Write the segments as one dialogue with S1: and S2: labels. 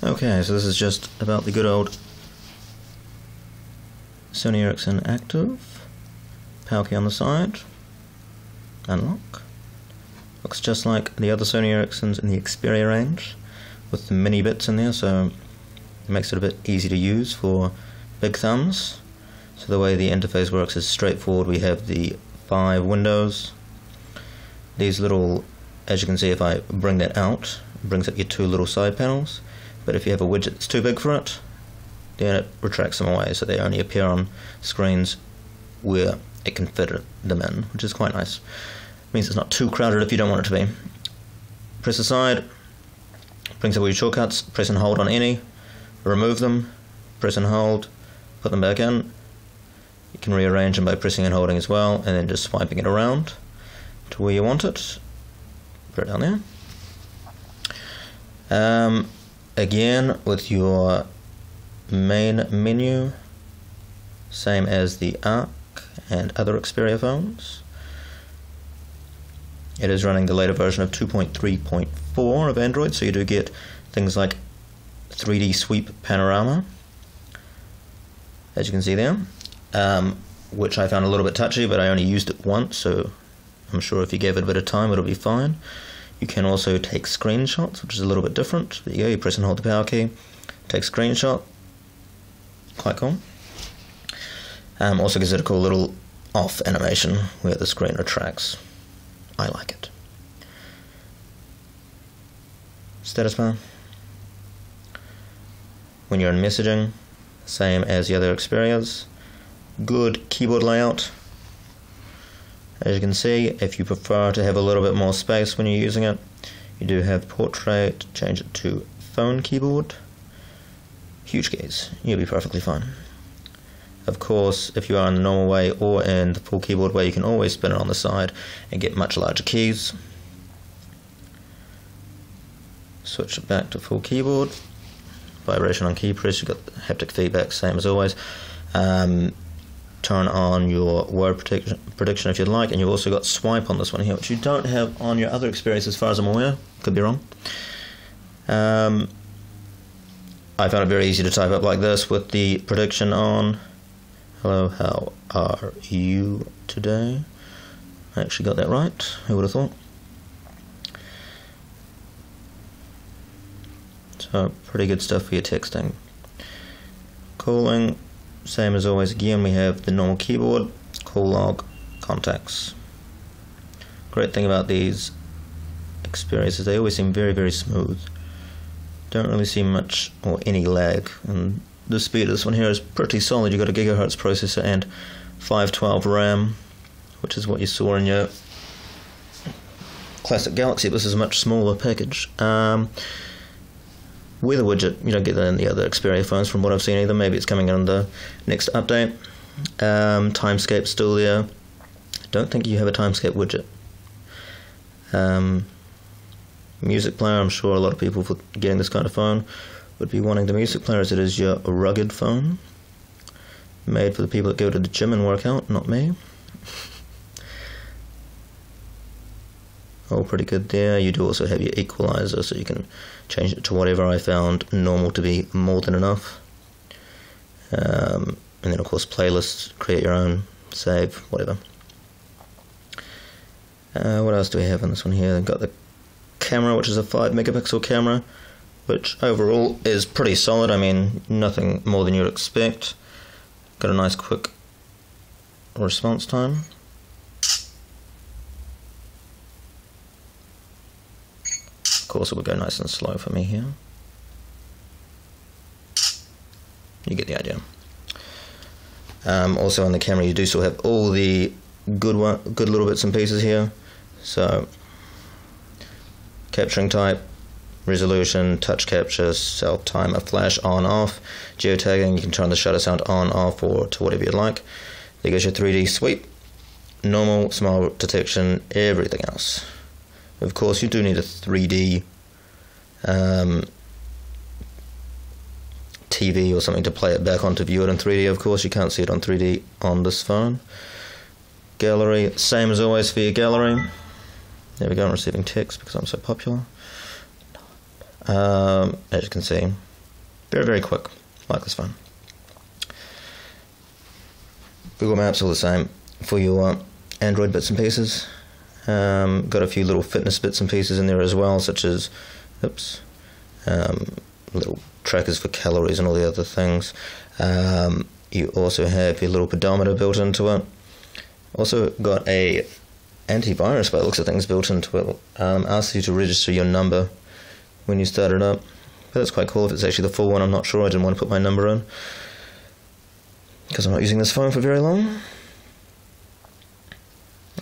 S1: Okay, so this is just about the good old Sony Ericsson Active. Power key on the side. Unlock. Looks just like the other Sony Ericssons in the Xperia range, with the mini bits in there, so it makes it a bit easy to use for big thumbs. So the way the interface works is straightforward. We have the 5 windows. These little, as you can see, if I bring that out, it brings up your 2 little side panels. But if you have a widget that's too big for it, then it retracts them away, so they only appear on screens where it can fit them in, which is quite nice. It means it's not too crowded if you don't want it to be. Press aside, brings up all your shortcuts, press and hold on any, remove them, press and hold, put them back in. You can rearrange them by pressing and holding as well, and then just swiping it around to where you want it. Put it down there. Again, with your main menu, same as the Arc and other Xperia phones. It is running the later version of 2.3.4 of Android, so you do get things like 3D sweep panorama, as you can see there, which I found a little bit touchy, but I only used it once, so I'm sure if you gave it a bit of time it'll be fine. You can also take screenshots, which is a little bit different. There you go, you press and hold the power key, take screenshot, quite cool. Also gives it a cool little off animation where the screen retracts. I like it. Status bar. When you're in messaging, same as the other Xperias. Good keyboard layout. As you can see, if you prefer to have a little bit more space when you're using it, you do have portrait, change it to phone keyboard. Huge keys, you'll be perfectly fine. Of course, if you are in the normal way or in the full keyboard way, you can always spin it on the side and get much larger keys. Switch it back to full keyboard. Vibration on key press, you've got the haptic feedback, same as always. Turn on your word prediction if you'd like, and you've also got swipe on this one here, which you don't have on your other Xperias as far as I'm aware. Could be wrong. I found it very easy to type up like this with the prediction on. Hello, how are you today? I actually got that right, who would have thought? So, pretty good stuff for your texting. Calling, same as always again, we have the normal keyboard, call log, contacts. Great thing about these Xperias is they always seem very, very smooth. Don't really see much or any lag, and the speed of this one here is pretty solid. You've got a GHz processor and 512 RAM, which is what you saw in your classic Galaxy. This is a much smaller package. Weather widget, you don't get that in the other Xperia phones from what I've seen either. Maybe it's coming in the next update. Timescape still there. Don't think you have a timescape widget. Music player, I'm sure a lot of people for getting this kind of phone would be wanting the music player, as it is your rugged phone. Made for the people that go to the gym and work out, not me. All pretty good there. You do also have your equalizer, so you can change it to whatever. I found normal to be more than enough. And then of course playlists, create your own, save, whatever. What else do we have on this one here? We've got the camera, which is a 5 megapixel camera, which overall is pretty solid. I mean, nothing more than you'd expect. Got a nice quick response time. Of course it would go nice and slow for me here. You get the idea. Also on the camera you do still have all the good little bits and pieces here. So capturing type, resolution, touch capture, self timer, flash on off, geotagging, you can turn the shutter sound on, off, or to whatever you'd like. There goes your 3D sweep, normal, smile detection, everything else. Of course you do need a 3D TV or something to play it back on to view it in 3D. Of course you can't see it on 3D on this phone. Gallery, same as always for your gallery. There we go, I'm receiving text because I'm so popular. As you can see, Very, very quick. Like this phone. Google Maps all the same for your Android bits and pieces. Got a few little fitness bits and pieces in there as well, such as little trackers for calories and all the other things. You also have your little pedometer built into it. Also got a antivirus by the looks of things built into it. Asks you to register your number when you start it up. But that's quite cool. If it's actually the full one, I'm not sure. I didn't want to put my number in because I'm not using this phone for very long.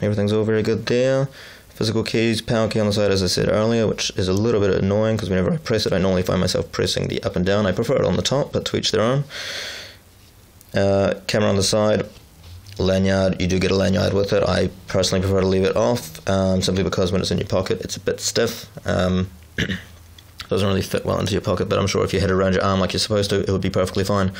S1: Everything's all very good there. Physical keys, power key on the side, as I said earlier, which is a little bit annoying because whenever I press it, I normally find myself pressing the up and down. I prefer it on the top, but to each their own. Camera on the side, lanyard. You do get a lanyard with it. I personally prefer to leave it off, simply because when it's in your pocket, it's a bit stiff. Doesn't really fit well into your pocket, but I'm sure if you had it around your arm like you're supposed to, it would be perfectly fine.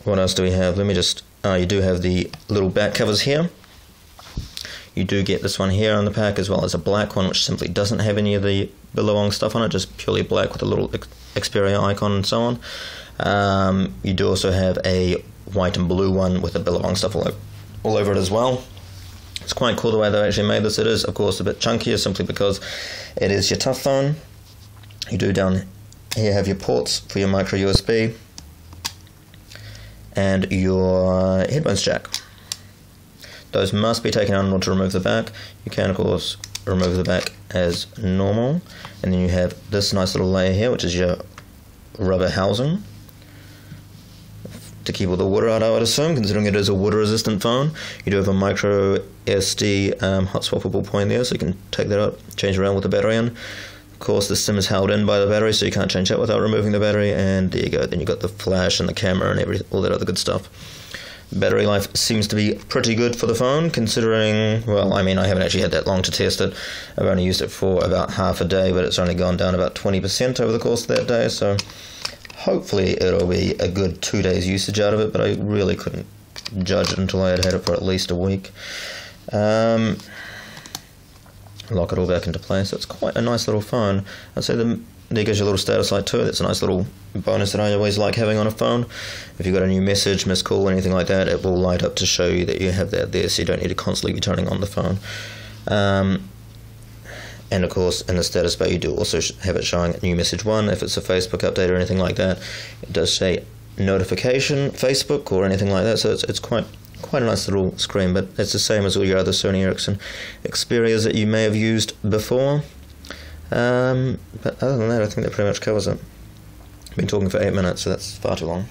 S1: What else do we have? Let me just... you do have the little back covers here. You do get this one here on the pack, as well as a black one, which simply doesn't have any of the Billabong stuff on it, just purely black with a little Xperia icon and so on. You do also have a white and blue one with the Billabong stuff all over it as well. It's quite cool the way they've actually made this. It is, of course, a bit chunkier simply because it is your tough phone. You do down here have your ports for your micro USB and your headphones jack. Those must be taken out in order to remove the back. You can, of course, remove the back as normal. And then you have this nice little layer here, which is your rubber housing to keep all the water out, I would assume, considering it is a water-resistant phone. You do have a micro SD hot swappable point there, so you can take that out, change around with the battery in. Of course, the SIM is held in by the battery, so you can't change that without removing the battery. And there you go. Then you've got the flash and the camera and all that other good stuff. Battery life seems to be pretty good for the phone, considering, well, I mean, I haven't actually had that long to test it. I've only used it for about half a day, but it's only gone down about 20% over the course of that day, so hopefully it'll be a good 2 days usage out of it, but I really couldn't judge it until I had had it for at least a week. Lock it all back into place. It's quite a nice little phone. I'd say there goes your little status light too. That's a nice little bonus that I always like having on a phone. If you've got a new message, missed call, anything like that, it will light up to show you that you have that there, so you don't need to constantly be turning on the phone. And of course, in the status bar, you do also have it showing new message 1. If it's a Facebook update or anything like that, it does say notification Facebook or anything like that. So it's quite a nice little screen, but it's the same as all your other Sony Ericsson Xperias that you may have used before. But other than that, I think that pretty much covers it. I've been talking for 8 minutes, so that's far too long.